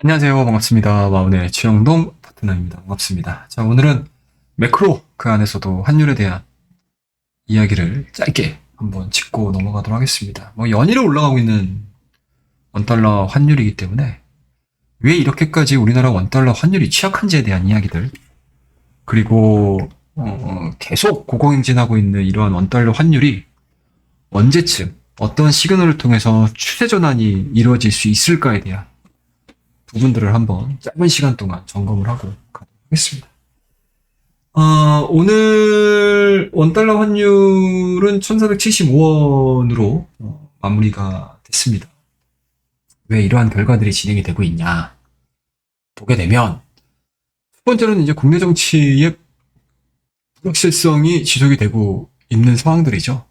안녕하세요. 반갑습니다. 마운의 최영동 파트너입니다. 반갑습니다. 자, 오늘은 매크로 그 안에서도 환율에 대한 이야기를 짧게 한번 짚고 넘어가도록 하겠습니다. 연이로 올라가고 있는 원달러 환율이기 때문에 왜 이렇게까지 우리나라 원달러 환율이 취약한지에 대한 이야기들, 그리고 계속 고공행진하고 있는 이러한 원달러 환율이 언제쯤 어떤 시그널을 통해서 추세 전환이 이루어질 수 있을까에 대한 부분들을 한번 짧은 시간 동안 점검을 하고 가도록 하겠습니다. 오늘 원달러 환율은 1475원으로 마무리가 됐습니다. 왜 이러한 결과들이 진행이 되고 있냐 보게 되면, 첫 번째로는 이제 국내 정치의 불확실성이 지속이 되고 있는 상황들이죠.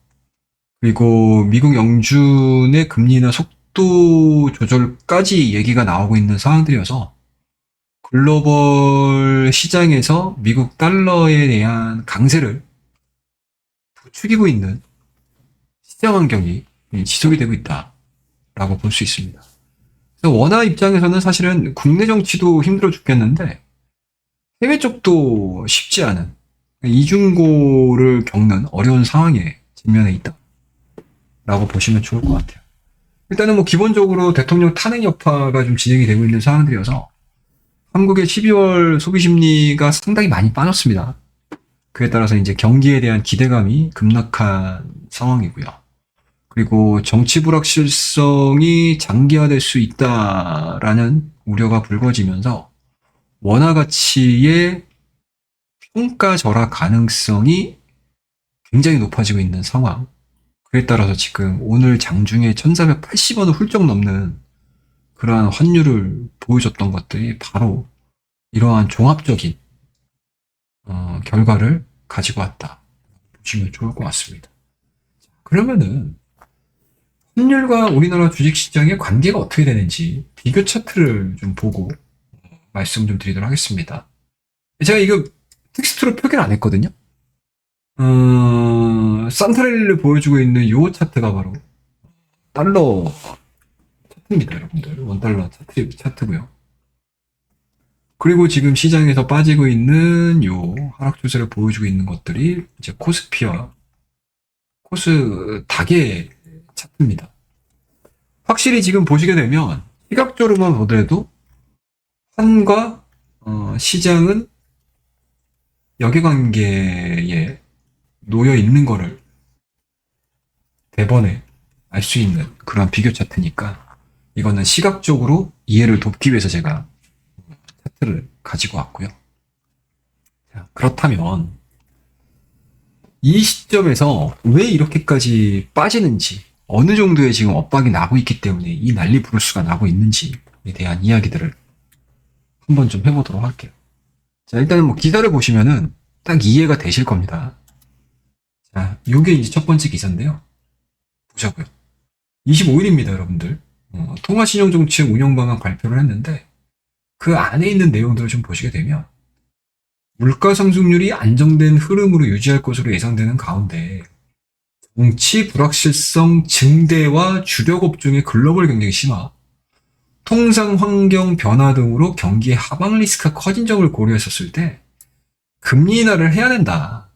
그리고 미국 영준의 금리 인하 속도 조절까지 얘기가 나오고 있는 상황들이어서 글로벌 시장에서 미국 달러에 대한 강세를 부추기고 있는 시장 환경이 지속이 되고 있다라고 볼 수 있습니다. 그래서 원화 입장에서는 사실은 국내 정치도 힘들어 죽겠는데 해외 쪽도 쉽지 않은 이중고를 겪는 어려운 상황에 직면해 있다라고 보시면 좋을 것 같아요. 일단은 기본적으로 대통령 탄핵 여파가 좀 진행이 되고 있는 상황들이어서 한국의 12월 소비 심리가 상당히 많이 빠졌습니다. 그에 따라서 이제 경기에 대한 기대감이 급락한 상황이고요. 그리고 정치 불확실성이 장기화될 수 있다라는 우려가 불거지면서 원화 가치의 평가 절하 가능성이 굉장히 높아지고 있는 상황. 그에 따라서 지금 오늘 장중에 1480원을 훌쩍 넘는 그러한 환율을 보여줬던 것들이 바로 이러한 종합적인 결과를 가지고 왔다 보시면 좋을 것 같습니다. 그러면은 환율과 우리나라 주식시장의 관계가 어떻게 되는지 비교 차트를 좀 보고 말씀 좀 드리도록 하겠습니다. 제가 이거 텍스트로 표기를 안 했거든요. 산타렐리를 보여주고 있는 이 차트가 바로 달러 차트입니다, 여러분들. 원달러 차트고요. 그리고 지금 시장에서 빠지고 있는 요 하락 추세를 보여주고 있는 것들이 이제 코스피와 코스닥의 차트입니다. 확실히 지금 보시게 되면 시각적으로만 보더라도 환과 시장은 역외관계에 놓여 있는 거를 대번에 알 수 있는 그런 비교 차트니까 이거는 시각적으로 이해를 돕기 위해서 제가 차트를 가지고 왔고요. 자, 그렇다면 이 시점에서 왜 이렇게까지 빠지는지, 어느 정도의 지금 엇박이 나고 있기 때문에 이 난리 부르스가 나고 있는지에 대한 이야기들을 한번 좀 해보도록 할게요. 자, 일단은 기사를 보시면은 딱 이해가 되실 겁니다. 자, 요게 이제 첫 번째 기사인데요. 보자고요. 25일입니다, 여러분들. 통화신용정책 운영방안 발표를 했는데 그 안에 있는 내용들을 좀 보시게 되면 물가 상승률이 안정된 흐름으로 유지할 것으로 예상되는 가운데 정치 불확실성 증대와 주력 업종의 글로벌 경쟁 심화, 통상 환경 변화 등으로 경기의 하방 리스크가 커진 점을 고려했었을 때 금리 인하를 해야 된다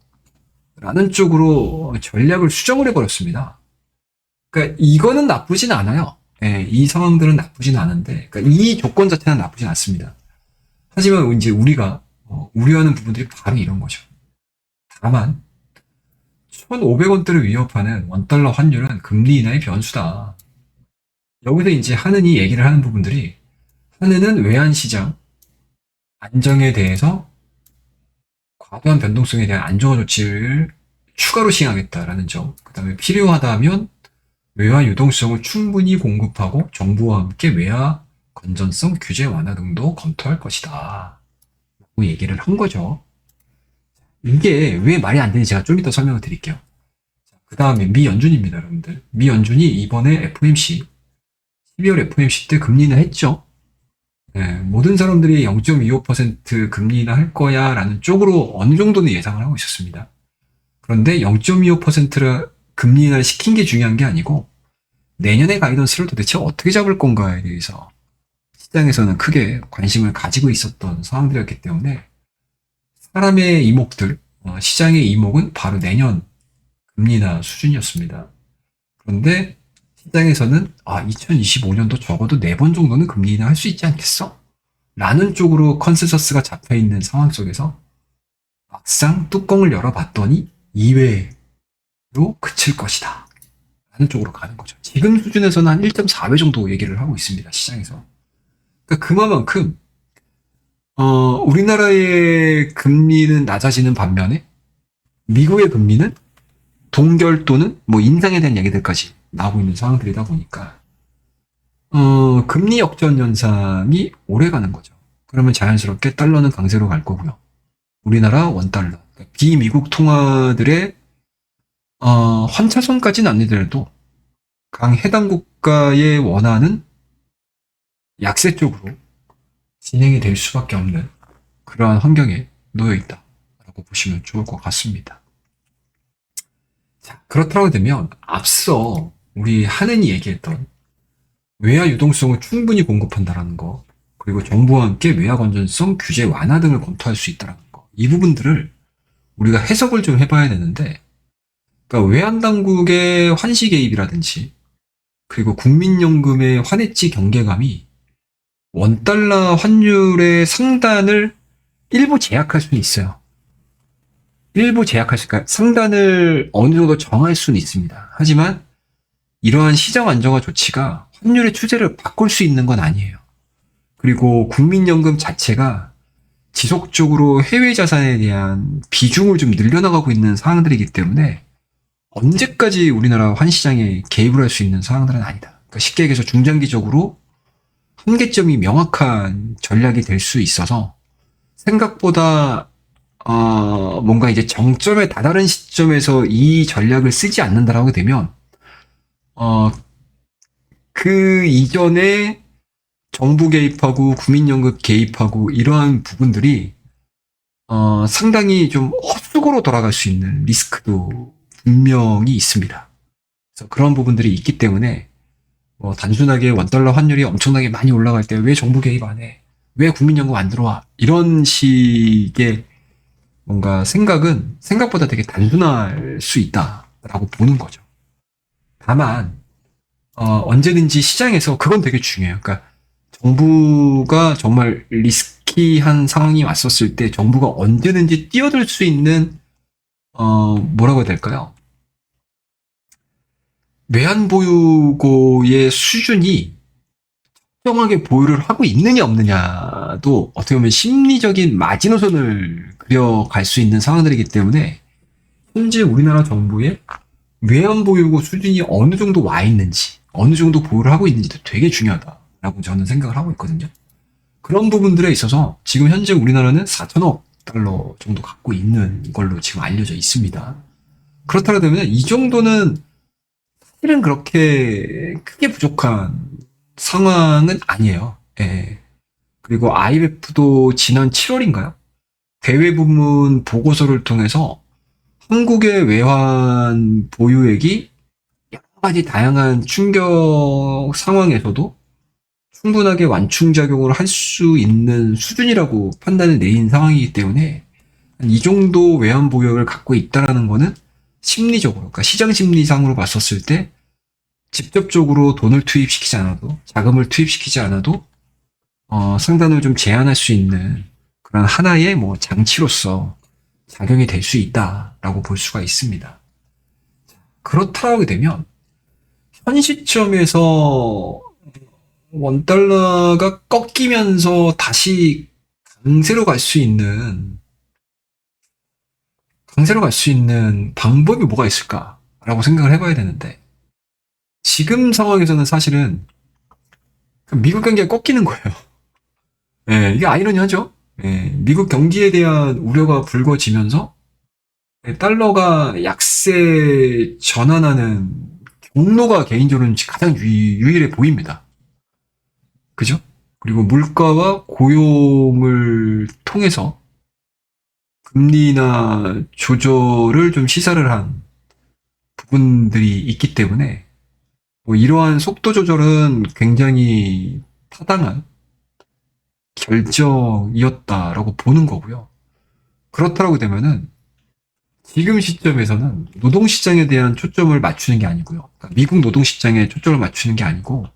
라는 쪽으로 전략을 수정을 해버렸습니다. 그러니까 이거는 나쁘진 않아요. 예, 이 상황들은 나쁘진 않은데, 그러니까 이 조건 자체는 나쁘진 않습니다. 하지만 이제 우리가 우려하는 부분들이 바로 이런 거죠. 다만 1,500원대를 위협하는 원달러 환율은 금리 인하의 변수다. 여기서 이제 하느니 얘기를 하는 부분들이, 하느는 외환시장 안정에 대해서 과도한 변동성에 대한 안정화 조치를 추가로 시행하겠다라는 점, 그 다음에 필요하다면 외화 유동성을 충분히 공급하고 정부와 함께 외화 건전성 규제 완화 등도 검토할 것이다 라고 얘기를 한 거죠. 이게 왜 말이 안 되는지 제가 좀 이따 설명을 드릴게요. 그 다음에 미 연준입니다, 여러분들. 미 연준이 이번에 FOMC 12월 FOMC 때 금리 인하 했죠. 네, 모든 사람들이 0.25% 금리 인하 할 거야 라는 쪽으로 어느 정도는 예상을 하고 있었습니다. 그런데 0.25%를 금리 인하를 시킨 게 중요한 게 아니고 내년의 가이던스를 도대체 어떻게 잡을 건가에 대해서 시장에서는 크게 관심을 가지고 있었던 상황들이었기 때문에 사람의 이목들, 시장의 이목은 바로 내년 금리 인하 수준이었습니다. 그런데 시장에서는 2025년도 적어도 4번 정도는 금리 인하 할 수 있지 않겠어? 라는 쪽으로 컨센서스가 잡혀 있는 상황 속에서 막상 뚜껑을 열어봤더니 2회로 그칠 것이다. 라는 쪽으로 가는 거죠. 지금 수준에서는 한 1.4배 정도 얘기를 하고 있습니다. 시장에서. 그러니까 그만큼 우리나라의 금리는 낮아지는 반면에 미국의 금리는 동결 또는 뭐 인상에 대한 얘기들까지 나오고 있는 상황들이다 보니까 금리 역전 현상이 오래 가는 거죠. 그러면 자연스럽게 달러는 강세로 갈 거고요. 우리나라 원달러, 그러니까 비미국 통화들의 환차손까지는 아니더라도 강 해당 국가의 원화는 약세 쪽으로 진행이 될 수밖에 없는 그러한 환경에 놓여 있다라고 보시면 좋을 것 같습니다. 자, 그렇다고 되면 앞서 우리 한은이 얘기했던 외화 유동성을 충분히 공급한다라는 거, 그리고 정부와 함께 외화 건전성 규제 완화 등을 검토할 수 있다라는 거, 이 부분들을 우리가 해석을 좀 해봐야 되는데, 그러니까 외환 당국의 환시 개입이라든지, 그리고 국민연금의 환해지 경계감이 원달러 환율의 상단을 일부 제약할 수는 있어요. 일부 제약할 수, 그러니까 상단을 어느 정도 정할 수는 있습니다. 하지만 이러한 시장 안정화 조치가 환율의 추세를 바꿀 수 있는 건 아니에요. 그리고 국민연금 자체가 지속적으로 해외 자산에 대한 비중을 좀 늘려나가고 있는 상황들이기 때문에 언제까지 우리나라 환시장에 개입을 할 수 있는 상황들은 아니다. 그러니까 쉽게 얘기해서 중장기적으로 한계점이 명확한 전략이 될 수 있어서 생각보다 뭔가 이제 정점에 다다른 시점에서 이 전략을 쓰지 않는다라고 되면 그 이전에 정부 개입하고 국민연금 개입하고 이러한 부분들이 상당히 좀 헛수고로 돌아갈 수 있는 리스크도 분명히 있습니다. 그래서 그런 부분들이 있기 때문에 단순하게 원달러 환율이 엄청나게 많이 올라갈 때 왜 정부 개입 안 해? 왜 국민연금 안 들어와? 이런 식의 뭔가 생각은 생각보다 되게 단순할 수 있다라고 보는 거죠. 다만 언제든지 시장에서 그건 되게 중요해요. 그러니까 정부가 정말 리스키한 상황이 왔었을 때 정부가 언제든지 뛰어들 수 있는 뭐라고 해야 될까요? 외환보유고의 수준이 특정하게 보유를 하고 있느냐 없느냐도 어떻게 보면 심리적인 마지노선을 그려갈 수 있는 상황들이기 때문에 현재 우리나라 정부의 외환보유고 수준이 어느 정도 와 있는지, 어느 정도 보유를 하고 있는지도 되게 중요하다라고 저는 생각을 하고 있거든요. 그런 부분들에 있어서 지금 현재 우리나라는 4천억 달러 정도 갖고 있는 걸로 지금 알려져 있습니다. 그렇다고 되면 이 정도는 사실은 그렇게 크게 부족한 상황은 아니에요. 예. 그리고 IMF도 지난 7월인가요? 대외 부문 보고서를 통해서 한국의 외환 보유액이 여러 가지 다양한 충격 상황에서도 충분하게 완충작용을 할 수 있는 수준이라고 판단을 내린 상황이기 때문에 이 정도 외환 보유액을 갖고 있다는 거는 심리적으로, 그러니까 시장 심리상으로 봤었을 때 직접적으로 돈을 투입시키지 않아도, 자금을 투입시키지 않아도 상단을 좀 제한할 수 있는 그런 하나의 뭐 장치로서 작용이 될 수 있다라고 볼 수가 있습니다. 그렇다고 되면 현 시점에서 원달러가 꺾이면서 다시 강세로 갈 수 있는 방법이 뭐가 있을까라고 생각을 해봐야 되는데, 지금 상황에서는 사실은 미국 경기가 꺾이는 거예요. 예, 이게 아이러니하죠. 예, 미국 경기에 대한 우려가 불거지면서 달러가 약세 전환하는 경로가 개인적으로는 가장 유일해 보입니다. 그죠? 그리고 물가와 고용을 통해서 금리나 조절을 좀 시사를 한 부분들이 있기 때문에 이러한 속도 조절은 굉장히 타당한 결정이었다라고 보는 거고요. 그렇다고 되면은 지금 시점에서는 노동시장에 대한 초점을 맞추는 게 아니고요. 그러니까 미국 노동시장에 초점을 맞추는 게 아니고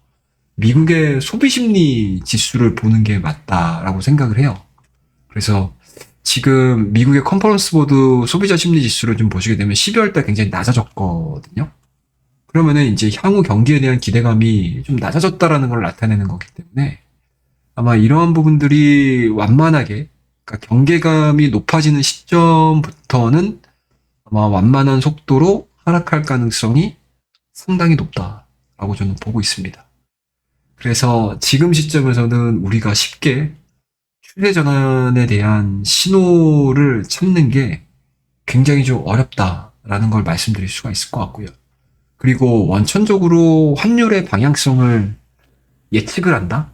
미국의 소비심리 지수를 보는 게 맞다라고 생각을 해요. 그래서 지금 미국의 컨퍼런스 보드 소비자 심리 지수를 좀 보시게 되면 12월 달 굉장히 낮아졌거든요. 그러면은 이제 향후 경기에 대한 기대감이 좀 낮아졌다라는 걸 나타내는 거기 때문에 아마 이러한 부분들이 완만하게, 그러니까 경계감이 높아지는 시점부터는 아마 완만한 속도로 하락할 가능성이 상당히 높다라고 저는 보고 있습니다. 그래서 지금 시점에서는 우리가 쉽게 추세 전환에 대한 신호를 찾는 게 굉장히 좀 어렵다라는 걸 말씀드릴 수가 있을 것 같고요. 그리고 원천적으로 환율의 방향성을 예측을 한다?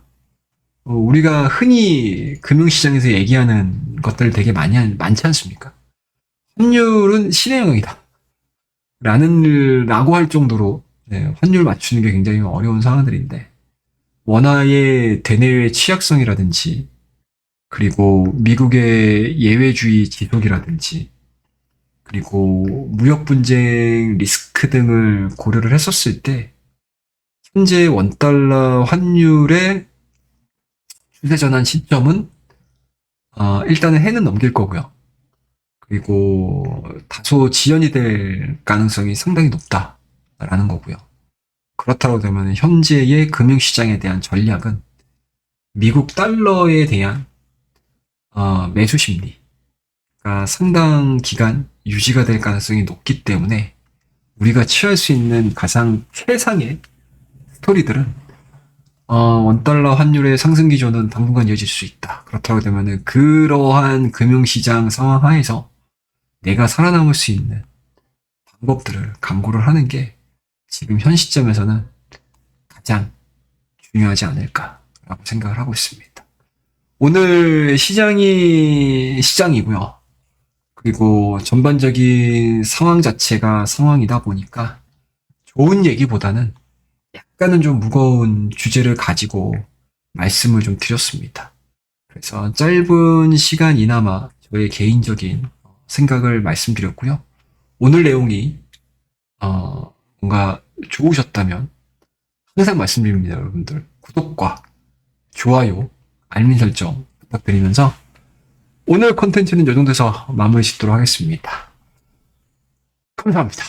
우리가 흔히 금융시장에서 얘기하는 것들 되게 많지 않습니까? 환율은 신의 영역이다. 라고 할 정도로 네, 환율 맞추는 게 굉장히 어려운 상황들인데, 원화의 대내외 취약성이라든지, 그리고 미국의 예외주의 지속이라든지, 그리고 무역 분쟁 리스크 등을 고려를 했었을 때, 현재 원달러 환율의 추세 전환 시점은 일단은 해는 넘길 거고요. 그리고 다소 지연이 될 가능성이 상당히 높다라는 거고요. 그렇다고 되면 현재의 금융시장에 대한 전략은 미국 달러에 대한 매수 심리가 상당 기간 유지가 될 가능성이 높기 때문에 우리가 취할 수 있는 가장 최상의 스토리들은 원달러 환율의 상승 기조는 당분간 이어질 수 있다. 그렇다고 되면은 그러한 금융시장 상황 하에서 내가 살아남을 수 있는 방법들을 강구를 하는 게 지금 현 시점에서는 가장 중요하지 않을까라고 생각을 하고 있습니다. 오늘 시장이 시장이고요. 그리고 전반적인 상황 자체가 상황이다 보니까 좋은 얘기보다는 약간은 좀 무거운 주제를 가지고 말씀을 좀 드렸습니다. 그래서 짧은 시간이나마 저의 개인적인 생각을 말씀드렸고요. 오늘 내용이 뭔가 좋으셨다면 항상 말씀드립니다, 여러분들. 구독과 좋아요, 알림 설정 부탁드리면서 오늘 콘텐츠는 이 정도에서 마무리 짓도록 하겠습니다. 감사합니다.